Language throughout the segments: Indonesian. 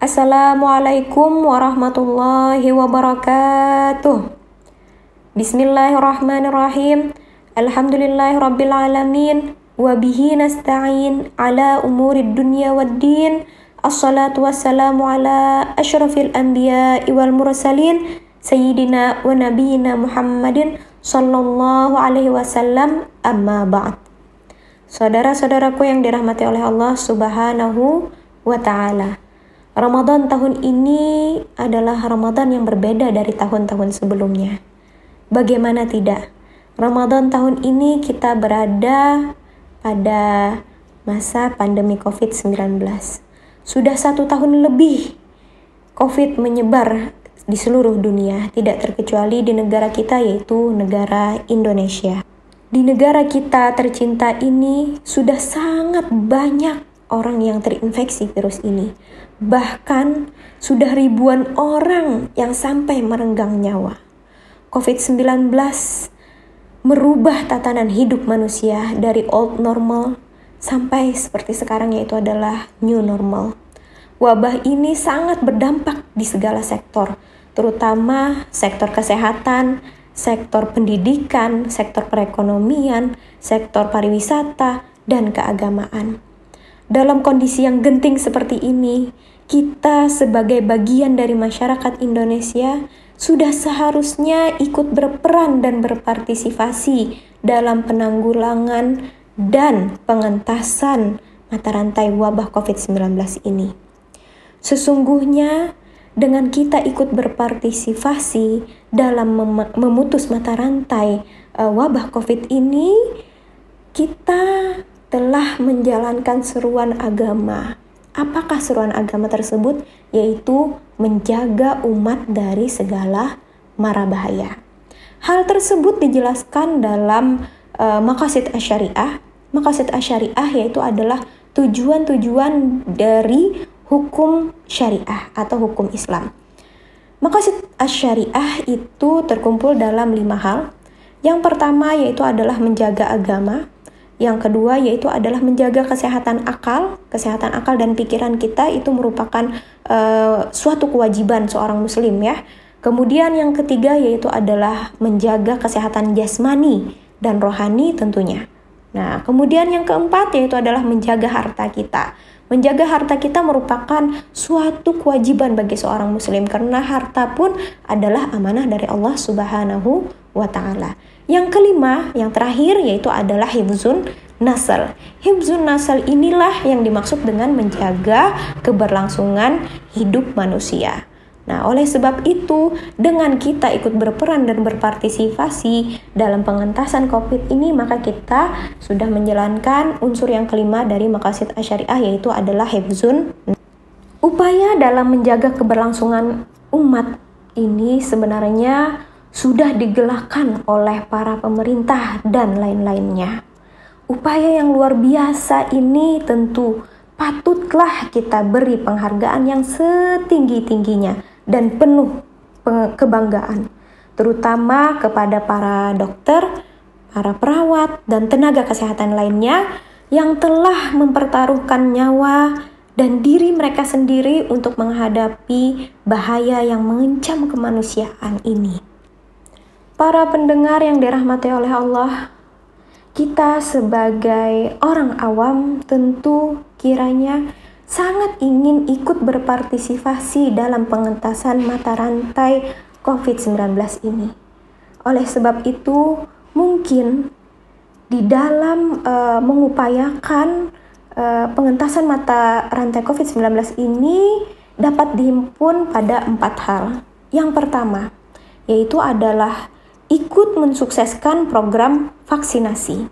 Assalamualaikum warahmatullahi wabarakatuh. Bismillahirrahmanirrahim. Alhamdulillahirabbil alamin wa bihi nasta'in ala umurid dunya waddin. Assalatu wassalamu ala asyrafil anbiya'i wal mursalin sayyidina wa nabiyyina Muhammadin sallallahu alaihi wasallam, amma ba'd. Saudara-saudaraku yang dirahmati oleh Allah Subhanahu wa ta'ala, Ramadan tahun ini adalah Ramadan yang berbeda dari tahun-tahun sebelumnya. Bagaimana tidak? Ramadan tahun ini kita berada pada masa pandemi COVID-19. Sudah 1 tahun lebih COVID menyebar di seluruh dunia, tidak terkecuali di negara kita, yaitu negara Indonesia. Di negara kita tercinta ini sudah sangat banyak orang yang terinfeksi virus ini. Bahkan sudah ribuan orang yang sampai merenggang nyawa. COVID-19 merubah tatanan hidup manusia dari old normal sampai seperti sekarang, yaitu adalah new normal. Wabah ini sangat berdampak di segala sektor, terutama sektor kesehatan, sektor pendidikan, sektor perekonomian, sektor pariwisata, dan keagamaan. Dalam kondisi yang genting seperti ini, kita sebagai bagian dari masyarakat Indonesia sudah seharusnya ikut berperan dan berpartisipasi dalam penanggulangan dan pengentasan mata rantai wabah COVID-19 ini. Sesungguhnya, dengan kita ikut berpartisipasi dalam memutus mata rantai wabah COVID ini, kita telah menjalankan seruan agama. Apakah seruan agama tersebut? Yaitu menjaga umat dari segala mara bahaya. Hal tersebut dijelaskan dalam Maqasid Asy-Syariah. Maqasid Asy-Syariah yaitu adalah tujuan-tujuan dari hukum syariah atau hukum Islam. Maqasid Asy-Syariah itu terkumpul dalam 5 hal. Yang pertama yaitu adalah menjaga agama. Yang kedua yaitu adalah menjaga kesehatan akal dan pikiran kita. Itu merupakan suatu kewajiban seorang muslim ya. Kemudian yang ketiga yaitu adalah menjaga kesehatan jasmani dan rohani tentunya. Nah, kemudian yang keempat yaitu adalah menjaga harta kita. Menjaga harta kita merupakan suatu kewajiban bagi seorang muslim, karena harta pun adalah amanah dari Allah Subhanahu wa ta'ala. Yang kelima, yang terakhir yaitu adalah hifzun nasl. Hifzun nasl inilah yang dimaksud dengan menjaga keberlangsungan hidup manusia. Nah, oleh sebab itu, dengan kita ikut berperan dan berpartisipasi dalam pengentasan COVID ini, maka kita sudah menjalankan unsur yang kelima dari Maqasid Asy-Syariah, yaitu adalah hifzun. Upaya dalam menjaga keberlangsungan umat ini sebenarnya sudah digerakkan oleh para pemerintah dan lain-lainnya. Upaya yang luar biasa ini tentu patutlah kita beri penghargaan yang setinggi-tingginya dan penuh kebanggaan, terutama kepada para dokter, para perawat, dan tenaga kesehatan lainnya yang telah mempertaruhkan nyawa dan diri mereka sendiri untuk menghadapi bahaya yang mengancam kemanusiaan ini. Para pendengar yang dirahmati oleh Allah, kita sebagai orang awam tentu kiranya sangat ingin ikut berpartisipasi dalam pengentasan mata rantai COVID-19 ini. Oleh sebab itu, mungkin di dalam mengupayakan pengentasan mata rantai COVID-19 ini dapat dihimpun pada 4 hal. Yang pertama, yaitu adalah ikut mensukseskan program vaksinasi.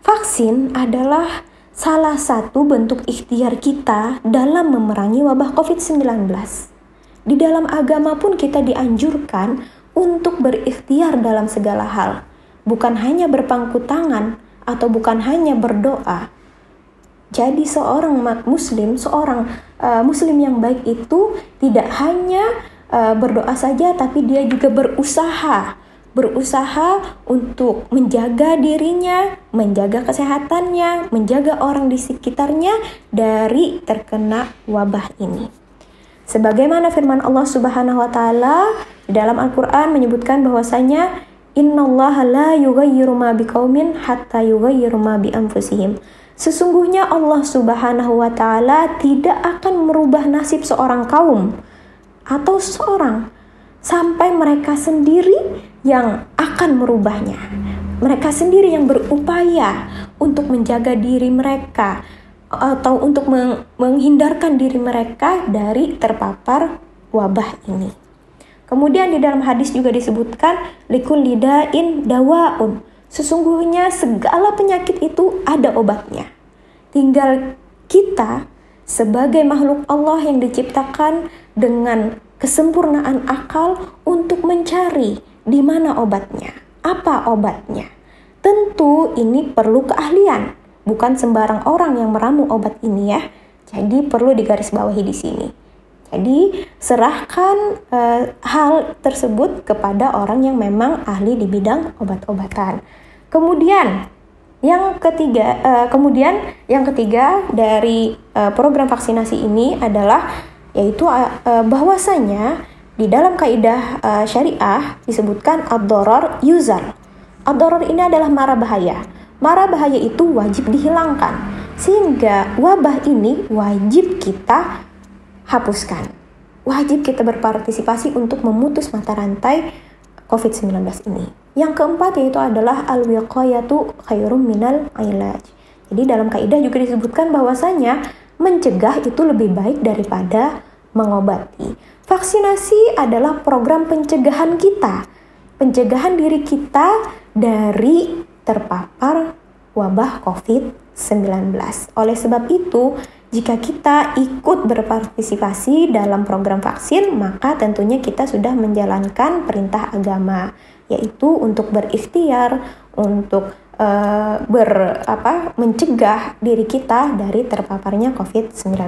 Vaksin adalah salah satu bentuk ikhtiar kita dalam memerangi wabah COVID-19. Di dalam agama pun kita dianjurkan untuk berikhtiar dalam segala hal, bukan hanya berpangku tangan atau bukan hanya berdoa. Jadi seorang muslim yang baik itu tidak hanya berdoa saja, tapi dia juga berusaha untuk menjaga dirinya, menjaga kesehatannya, menjaga orang di sekitarnya dari terkena wabah ini. Sebagaimana firman Allah Subhanahu wa taala di dalam Al-Qur'an menyebutkan bahwasanya innallaha la yughayyiru ma biqaumin hatta yughayyiru ma bi anfusihim. Sesungguhnya Allah Subhanahu wa taala tidak akan merubah nasib seorang kaum atau seorang sampai mereka sendiri yang akan merubahnya. Mereka sendiri yang berupaya untuk menjaga diri mereka atau untuk menghindarkan diri mereka dari terpapar wabah ini. Kemudian di dalam hadis juga disebutkan likulli da'in dawaun. Sesungguhnya segala penyakit itu ada obatnya. Tinggal kita sebagai makhluk Allah yang diciptakan dengan kesempurnaan akal untuk mencari di mana obatnya, apa obatnya. Tentu ini perlu keahlian. Bukan sembarang orang yang meramu obat ini ya. Jadi perlu digarisbawahi di sini. Jadi serahkan hal tersebut kepada orang yang memang ahli di bidang obat-obatan. Kemudian yang ketiga dari program vaksinasi ini adalah yaitu bahwasanya di dalam kaidah syariah disebutkan ad-darar yuzal. Ad-darar ini adalah mara bahaya. Mara bahaya itu wajib dihilangkan, sehingga wabah ini wajib kita hapuskan. Wajib kita berpartisipasi untuk memutus mata rantai COVID-19 ini. Yang keempat yaitu adalah al-wiqayatu khairum minal ilaj. Jadi dalam kaidah juga disebutkan bahwasanya mencegah itu lebih baik daripada mengobati. Vaksinasi adalah program pencegahan kita, pencegahan diri kita dari terpapar wabah COVID-19. Oleh sebab itu, jika kita ikut berpartisipasi dalam program vaksin, maka tentunya kita sudah menjalankan perintah agama, yaitu untuk berikhtiar, untuk mencegah diri kita dari terpaparnya COVID-19.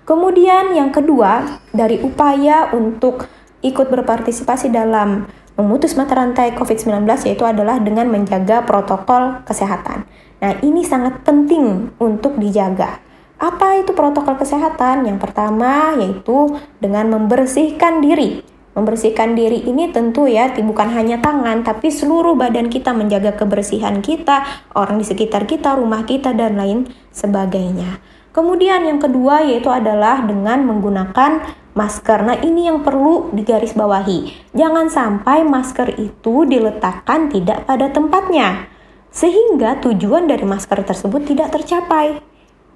Kemudian yang kedua, dari upaya untuk ikut berpartisipasi dalam memutus mata rantai COVID-19 yaitu adalah dengan menjaga protokol kesehatan. Nah, ini sangat penting untuk dijaga. Apa itu protokol kesehatan? Yang pertama yaitu dengan membersihkan diri. Membersihkan diri ini tentu ya bukan hanya tangan, tapi seluruh badan kita, menjaga kebersihan kita, orang di sekitar kita, rumah kita, dan lain sebagainya. Kemudian yang kedua yaitu adalah dengan menggunakan masker. Nah, ini yang perlu digarisbawahi. Jangan sampai masker itu diletakkan tidak pada tempatnya, sehingga tujuan dari masker tersebut tidak tercapai.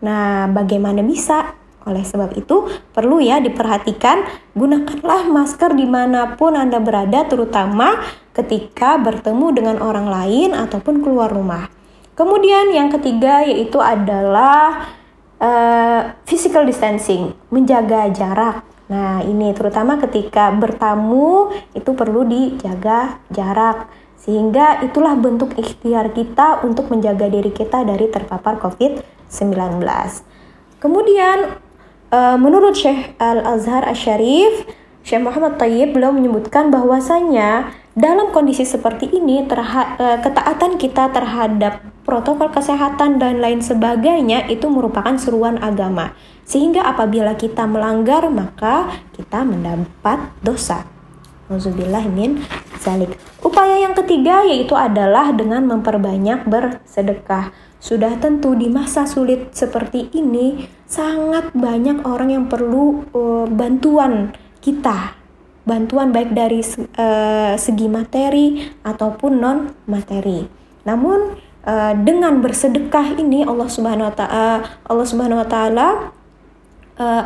Nah, bagaimana bisa? Oleh sebab itu, perlu ya diperhatikan, gunakanlah masker dimanapun Anda berada, terutama ketika bertemu dengan orang lain ataupun keluar rumah. Kemudian yang ketiga yaitu adalah physical distancing, menjaga jarak. Nah, ini terutama ketika bertamu itu perlu dijaga jarak, sehingga itulah bentuk ikhtiar kita untuk menjaga diri kita dari terpapar COVID-19. Kemudian menurut Syekh Al-Azhar Asy-Syarif, Syekh Muhammad Thayyib beliau menyebutkan bahwasanya dalam kondisi seperti ini ketaatan kita terhadap protokol kesehatan dan lain sebagainya itu merupakan seruan agama. Sehingga apabila kita melanggar maka kita mendapat dosa. Nauzubillah min zalik. Upaya yang ketiga yaitu adalah dengan memperbanyak bersedekah. Sudah tentu di masa sulit seperti ini sangat banyak orang yang perlu bantuan kita. Bantuan baik dari segi materi ataupun non materi. Namun dengan bersedekah ini Allah Subhanahu wa taala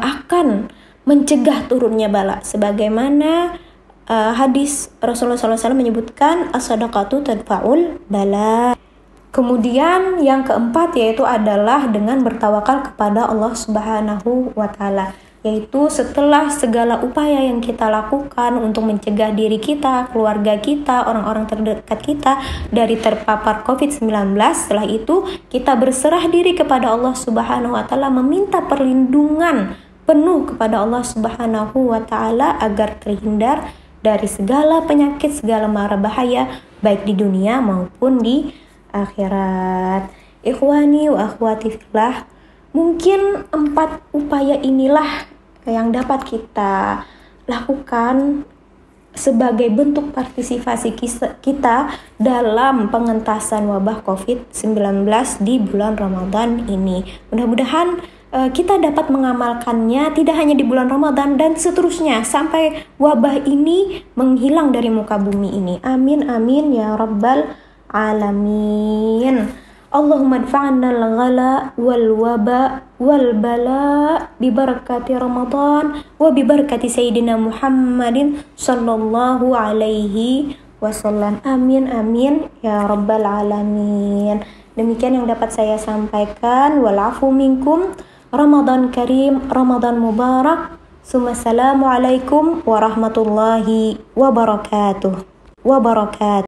akan mencegah turunnya bala, sebagaimana hadis Rasulullah SAW menyebutkan as-sadaqatu tadfa'ul bala. Kemudian yang keempat yaitu adalah dengan bertawakal kepada Allah Subhanahu wa taala, yaitu setelah segala upaya yang kita lakukan untuk mencegah diri kita, keluarga kita, orang-orang terdekat kita dari terpapar COVID-19, setelah itu kita berserah diri kepada Allah Subhanahu wa taala, meminta perlindungan penuh kepada Allah Subhanahu wa taala agar terhindar dari segala penyakit, segala mara bahaya baik di dunia maupun di akhirat. Ikhwani wa akhwati fillah, mungkin 4 upaya inilah yang dapat kita lakukan sebagai bentuk partisipasi kita dalam pengentasan wabah COVID-19 di bulan Ramadan ini. Mudah-mudahan kita dapat mengamalkannya tidak hanya di bulan Ramadan dan seterusnya sampai wabah ini menghilang dari muka bumi ini. Amin amin ya rabbal alamin. Allahumma adfa'na al-ghala wal waba wal bala bi barakati Ramadan wa bi barakati Sayyidina Muhammadin sallallahu alaihi wasallam. Amin amin ya rabbal alamin. Demikian yang dapat saya sampaikan. Walafu minkum. Ramadan karim, Ramadan mubarak. Assalamualaikum warahmatullahi wabarakatuh.